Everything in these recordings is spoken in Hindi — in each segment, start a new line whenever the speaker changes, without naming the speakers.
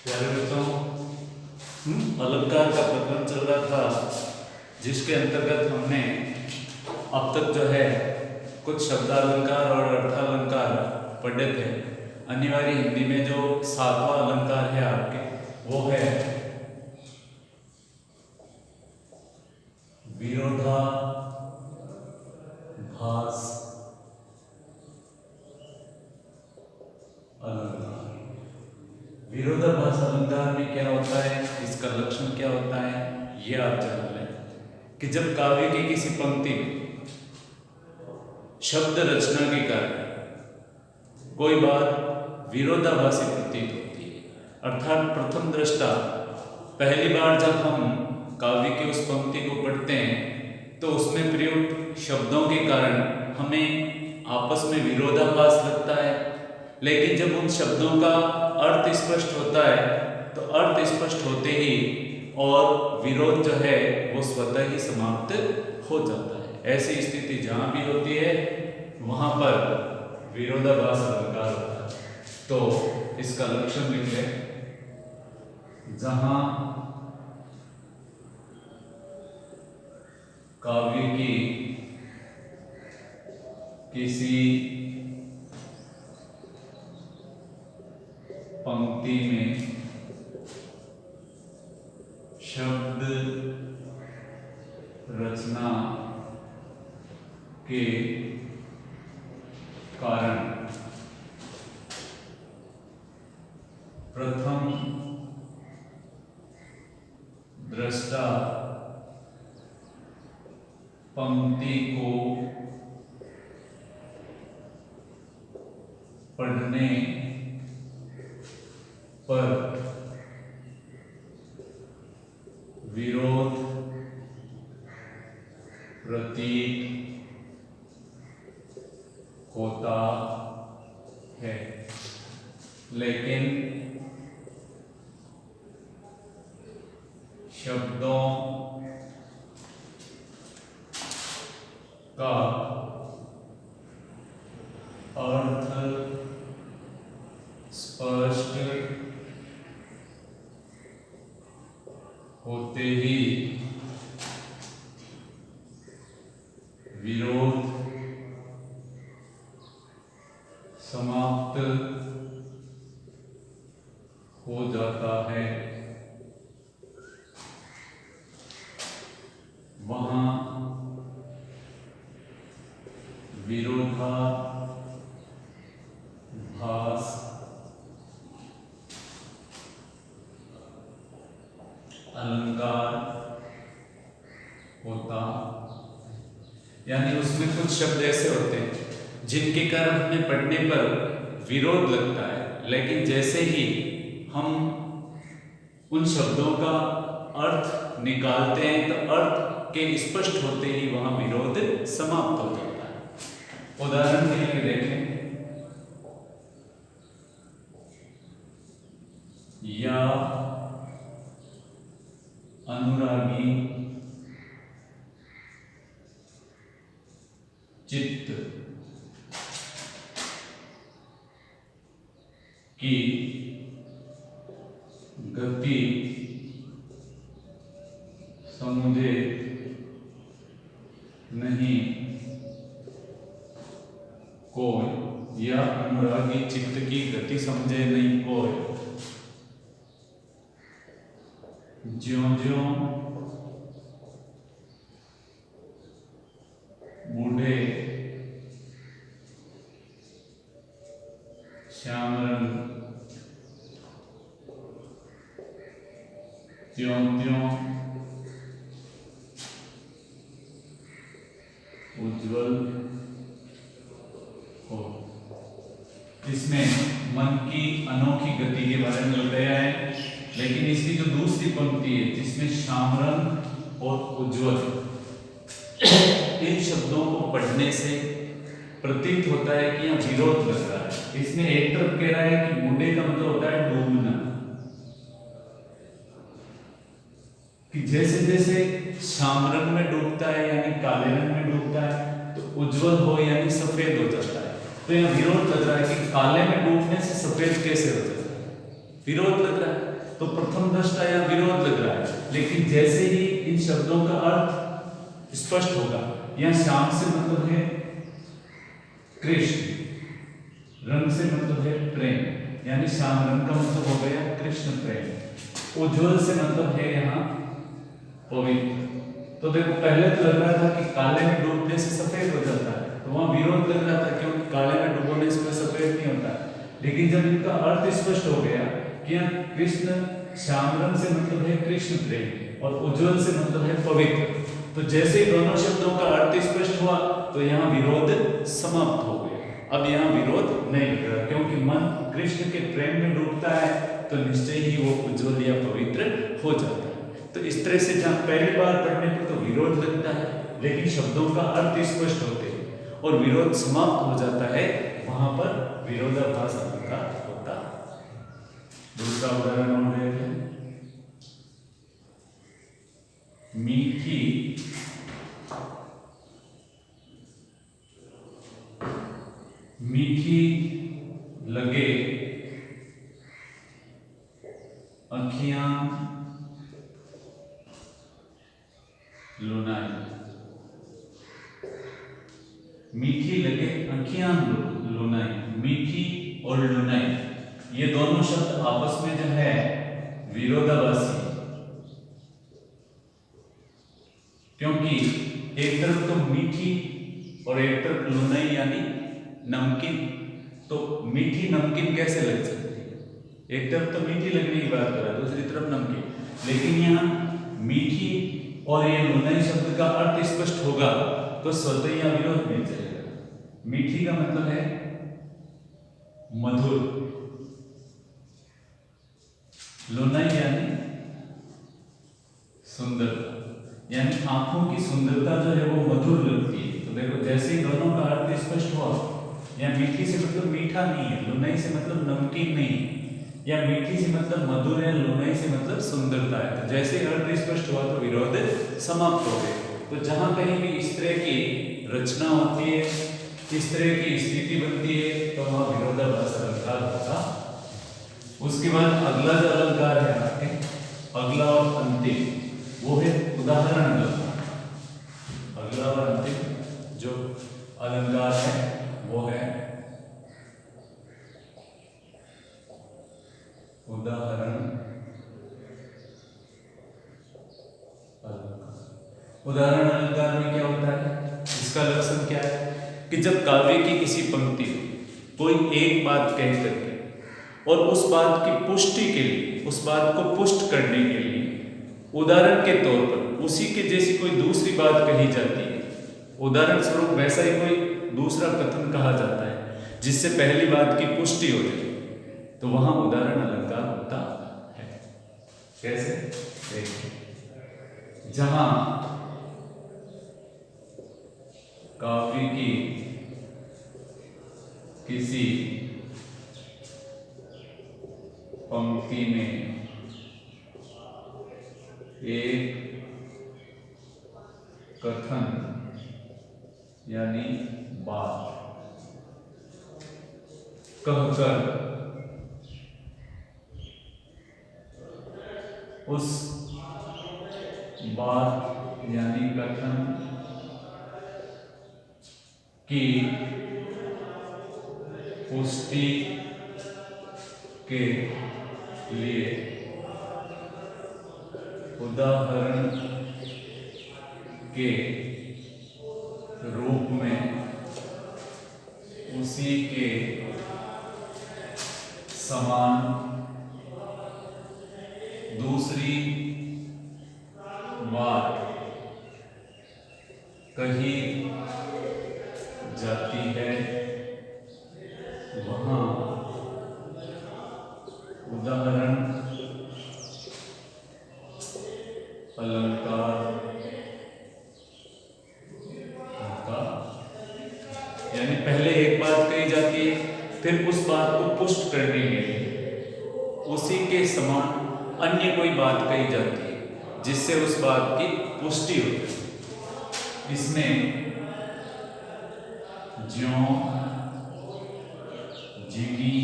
प्यारे बच्चों, अलंकार का प्रकरण चल रहा था, जिसके अंतर्गत हमने अब तक जो है कुछ शब्दालंकार और अर्थालंकार पढ़े थे। अनिवार्य हिंदी में जो 7वां अलंकार है आपके, वो है विरोधाभास अलंकार। विरोधाभास अलंकार में क्या होता है, इसका लक्षण क्या होता है, ये आप जान लें कि जब काव्य की किसी पंक्ति में शब्द रचना के कारण कोई बात विरोधाभासी प्रतीत होती है, अर्थात प्रथम दृष्टा पहली बार जब हम काव्य की उस पंक्ति को पढ़ते हैं तो उसमें प्रयुक्त शब्दों के कारण हमें आपस में विरोधाभास लगता है, लेकिन जब उन शब्दों का अर्थ स्पष्ट होता है तो अर्थ स्पष्ट होते ही और विरोध जो है वो स्वतः ही समाप्त हो जाता है। ऐसी स्थिति जहाँ भी होती है वहाँ पर विरोधाभास अलंकार होता है। तो इसका लक्षण लिख लें, जहाँ काव्य की किसी पंक्ति में शब्द रचना के कारण प्रथम दृष्टा पंक्ति को पढ़ने पर विरोध प्रतीत होता है, लेकिन शब्दों का अर्थ स्पष्ट होते ही विरोध समाप्त हो जाता है। वहाँ विरोधाभास अलंकार होता, यानी उसमें कुछ शब्द ऐसे होते हैं जिनके कारण हमें पढ़ने पर विरोध लगता है, लेकिन जैसे ही हम उन शब्दों का अर्थ निकालते हैं तो अर्थ के स्पष्ट होते ही वहां विरोध समाप्त हो जाता है। उदाहरण के लिए देखें, या अनुरागी चित्त की गति समुझे नहीं कोई, या अनुरागी चित्त की गति समझे नहीं कोई, ज्यों-ज्यों बूढ़े श्याम रंग त्यों-त्यों उज्जवल हो। इसमें मन की अनोखी गति के बारे में बताया है, लेकिन इसकी जो दूसरी पंक्ति है जिसमें श्याम रंग और उज्जवल, इन शब्दों को पढ़ने से प्रतीत होता है कि यहाँ विरोध लग रहा है। इसमें एक तरफ कह रहा है कि बूढ़े का मतलब होता है डूबना, कि जैसे जैसे श्याम रंग में डूबता है यानी काले रंग में डूबता है तो उज्जवल हो यानी सफेद हो जाता है। तो यहाँ विरोध लग रहा है कि काले में डूबने से सफेद कैसे हो जाता है, विरोध लग रहा है। तो प्रथम दृष्टा यहाँ विरोध लग रहा है, लेकिन जैसे ही इन शब्दों का अर्थ स्पष्ट होगा, यहाँ श्याम से मतलब है कृष्ण, रंग से मतलब है प्रेम, यानी श्याम रंग का मतलब हो गया कृष्ण प्रेम, उज्ज्वल से मतलब है यहाँ पवित्र। तो देखो पहले तो लग रहा था कि काले में डूबने से सफेद हो जाता है, तो वहां विरोध लग रहा था क्योंकि काले में डूबने से सफेद नहीं होता, लेकिन जब इनका अर्थ स्पष्ट हो गया कि यहाँ कृष्ण श्याम रंग से मतलब है कृष्ण प्रेम और उज्ज्वल से मतलब है पवित्र, तो जैसे ही दोनों शब्दों का अर्थ स्पष्ट हुआ तो यहाँ विरोध समाप्त हो गया। अब यहाँ विरोध नहीं लग रहा, क्योंकि मन कृष्ण के प्रेम में डूबता है तो निश्चय ही वो उज्ज्वल या पवित्र हो जाता है। तो इस तरह से जहाँ पहली बार पढ़ने पर तो विरोध लगता है, लेकिन शब्दों का अर्थ स्पष्ट होते हैं और विरोध समाप्त हो जाता है, वहां पर विरोधाभास अलंकार होता है। दूसरा उदाहरण और देख लें। मीठी मीठी लगे अखियां लुनाई, मीठी लगे अखियां लुनाई, मीठी और लुनाई ये दोनों शब्द आपस में जो है विरोधाभासी, क्योंकि एक तरफ तो मीठी और एक तरफ लुनाई यानी नमकीन, तो मीठी नमकीन कैसे लग सकती है? एक तरफ तो मीठी लगने की बात कर रहा है, दूसरी तरफ नमकीन, लेकिन यहाँ मीठी और ये लुनाई शब्द का अर्थ स्पष्ट होगा तो स्वतः यह विरोध मिल जाएगा। मीठी का मतलब है मधुर, लुनाई यानी सुंदरता, यानी आंखों की सुंदरता जो है वो मधुर लगती है। तो देखो जैसे ही दोनों का अर्थ स्पष्ट हुआ, या मीठी से मतलब मीठा नहीं है, लुनाई से मतलब नमकीन नहीं है, या मीठी से मतलब मधुर है, लुनाई से मतलब सुंदरता है, तो जैसे ही अर्थ स्पष्ट हुआ तो विरोध समाप्त हो गए। तो जहां कहीं भी इस तरह की रचना होती है, इस तरह की स्थिति बनती है, तो वहां विरोधाभास अलंकार होता। उसके बाद अगला जो अलंकार है आपके, अगला और अंतिम, वो है उदाहरण अलंकार। अगला और अंतिम जो अलंकार है वो है उदाहरण अलंकार। उदाहरण अलंकार में क्या होता है, इसका लक्षण क्या है कि जब काव्य की किसी पंक्ति कोई एक बात कह करके और उस बात की पुष्टि के लिए, उस बात को पुष्ट करने के लिए उदाहरण के तौर पर उसी के जैसी कोई दूसरी बात कही जाती है, उदाहरण स्वरूप वैसा ही कोई दूसरा कथन कहा जाता है जिससे पहली बात की पुष्टि हो जाए, तो वहां उदाहरण अलंकार होता है। कैसे? देखिए, जहां काव्य की किसी पंक्ति में एक कथन यानी बात कहकर उस बात यानी कथन की पुष्टि के लिए उदाहरण के रूप में उसी के समान दूसरी बात कही जाती है, वहां उदाहरण अलंकार होता। यानी पहले एक बात कही जाती है, फिर उस बात को पुष्ट करने के लिए उसी के समान अन्य कोई बात कही जाती है जिससे उस बात की पुष्टि होती है। इसमें ज्यों जिमी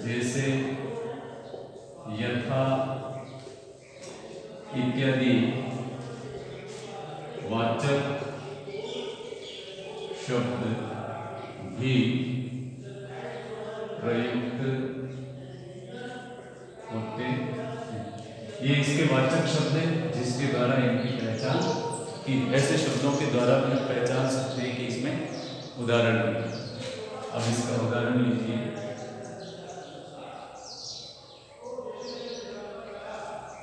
जैसे यथा इत्यादि वाचक शब्द भी प्रयुक्त होते हैं। ये इसके वाचक शब्द हैं जिसके द्वारा इनकी पहचान की। ऐसे शब्दों के द्वारा भी हम पहचान सकते हैं कि इसमें उदाहरण भी। अब इसका उदाहरण लीजिए।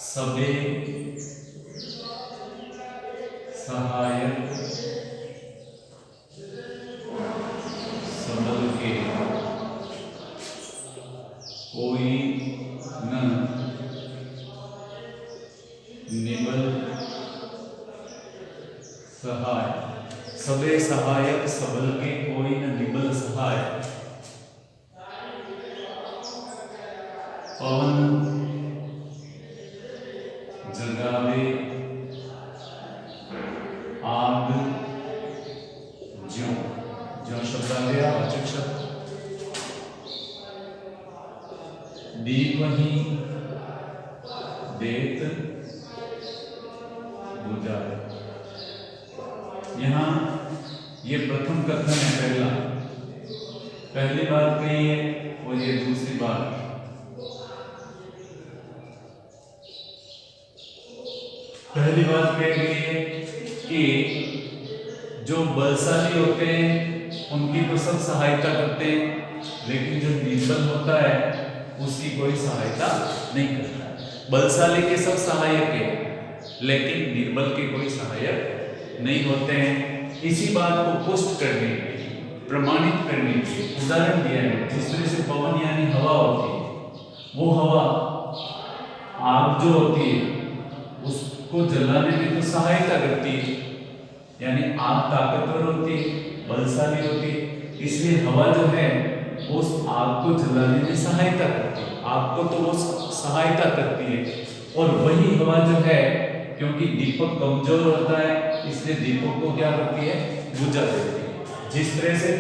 सबे सहायक सबल के कोई न निबल सहाय। सबे सहायक सबल के कोई न निबल सहाय। पवन जगावे आग ज्यों। ज्यों शब्द आ गया वाचक शब्द। दीप ही देत बुझाए। यहाँ ये प्रथम कथन है। पहली बात कही है और ये दूसरी बात। पहली बात कह गई है कि जो बलशाली होते हैं उनकी तो सब सहायता करते हैं, लेकिन जो निर्बल होता है उसकी कोई सहायता नहीं करता है। बलशाली के सब सहायक हैं लेकिन निर्बल के कोई सहायक नहीं होते हैं। इसी बात को पुष्ट करने के लिए, प्रमाणित करने के लिए उदाहरण दिया है। जिस तरह से पवन यानी हवा होती है, वो हवा आग जो होती है उसको जलाने में तो सहायता करती है, यानी आग ताकतवर होती है, बलशाली होती है, इसलिए हवा जो है उस आग को जलाने में सहायता करती है। आग को तो वो सहायता करती है। और वही हवा जो है, क्योंकि दीपक कमजोर होता है इसलिए दीपक को क्या करती है, बुझा देती है। जिस तरह से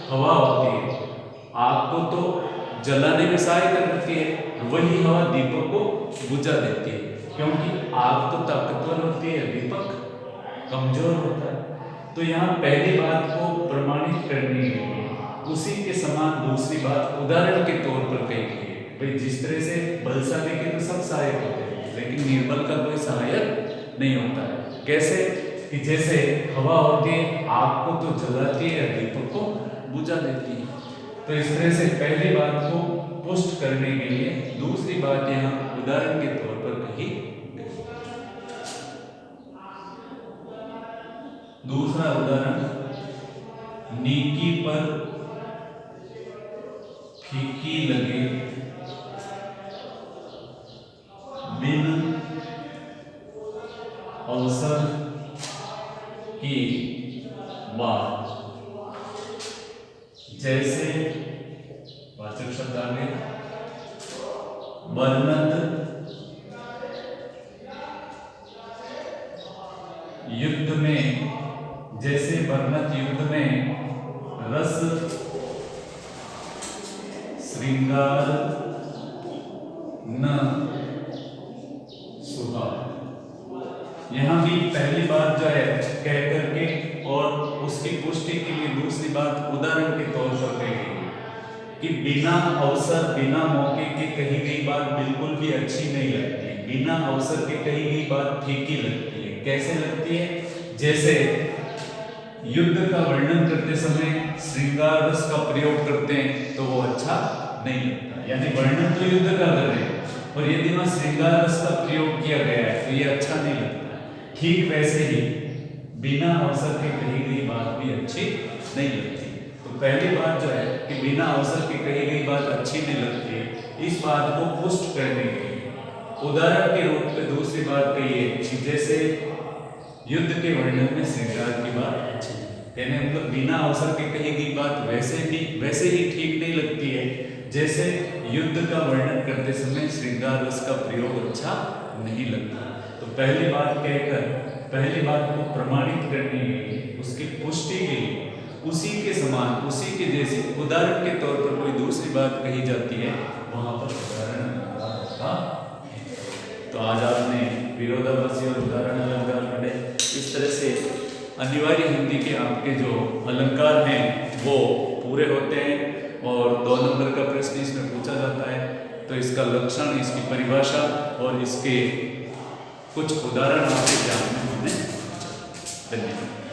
हवा होती है आग को तो जलाने में सहायता करती है, वही हवा दीपक को बुझा देती है। क्योंकि आग तो ताकतवर होती है, दीपक कमजोर होता है। तो यहाँ पहली बात को प्रमाणित करने के लिए उसी के समान दूसरी बात उदाहरण के तौर पर कही गई है। भाई जिस तरह से बलशाली के तो सब सहायक होते हैं लेकिन निर्बल का कोई सहायक नहीं होता है। कैसे कि जैसे हवा होती है आग को तो जलाती है, दीपक को बुझा देती है। तो इस तरह से पहली बात को पुष्ट करने के लिए दूसरी बात यहाँ उदाहरण के तौर पर कही गई। दूसरा उदाहरण, नीकी पर फीकी लगे बिन अवसर की बात। जैसे वाचक शब्द आ गए, वर्णत युद्ध में, जैसे वर्णत युद्ध में रस श्रृंगार न सुहा। यहाँ भी पहली बात जो है कह करके और उसकी पुष्टि के लिए दूसरी बात उदाहरण के तौर पर कही गई कि बिना अवसर बिना मौके के कही गई बात बिल्कुल भी अच्छी नहीं लगती। बिना अवसर के कही गई बात फीकी लगती है। कैसे लगती है? जैसे युद्ध का वर्णन करते समय श्रृंगार रस का प्रयोग करते हैं तो वो अच्छा नहीं लगता। यानी वर्णन तो युद्ध का कर रहे हैं और यदि वहां श्रृंगार रस का प्रयोग किया गया है तो ये अच्छा नहीं लगता। ठीक वैसे ही बिना अवसर के कही गई बात भी अच्छी नहीं लगती। तो पहली बात जो है कि बिना अवसर के कही गई बात अच्छी नहीं लगती है, इस बात को पुष्ट करने के लिए उदाहरण के रूप में दूसरी बात कही है कि जैसे युद्ध के वर्णन में श्रृंगार की बात अच्छी है, यानी मतलब बिना अवसर के कही गई बात वैसे ही ठीक नहीं लगती है जैसे युद्ध का वर्णन करते समय श्रृंगार रस का प्रयोग अच्छा नहीं लगता। तो पहली बात कहकर पहली बात को प्रमाणित करने के लिए, उसकी पुष्टि के लिए उसी के समान उसी के जैसे उदाहरण के तौर पर कोई दूसरी बात कही जाती है, वहां पर उदाहरण होता है। तो आज आपने विरोधाभासी और उदाहरण अलंकार पढ़े। इस तरह से अनिवार्य हिंदी के आपके जो अलंकार हैं वो पूरे होते हैं और 2 नंबर का प्रश्न इसमें पूछा जाता है। तो इसका लक्षण, इसकी परिभाषा और इसके कुछ उदाहरण आपके ध्यान में होने चाहिए। धन्यवाद।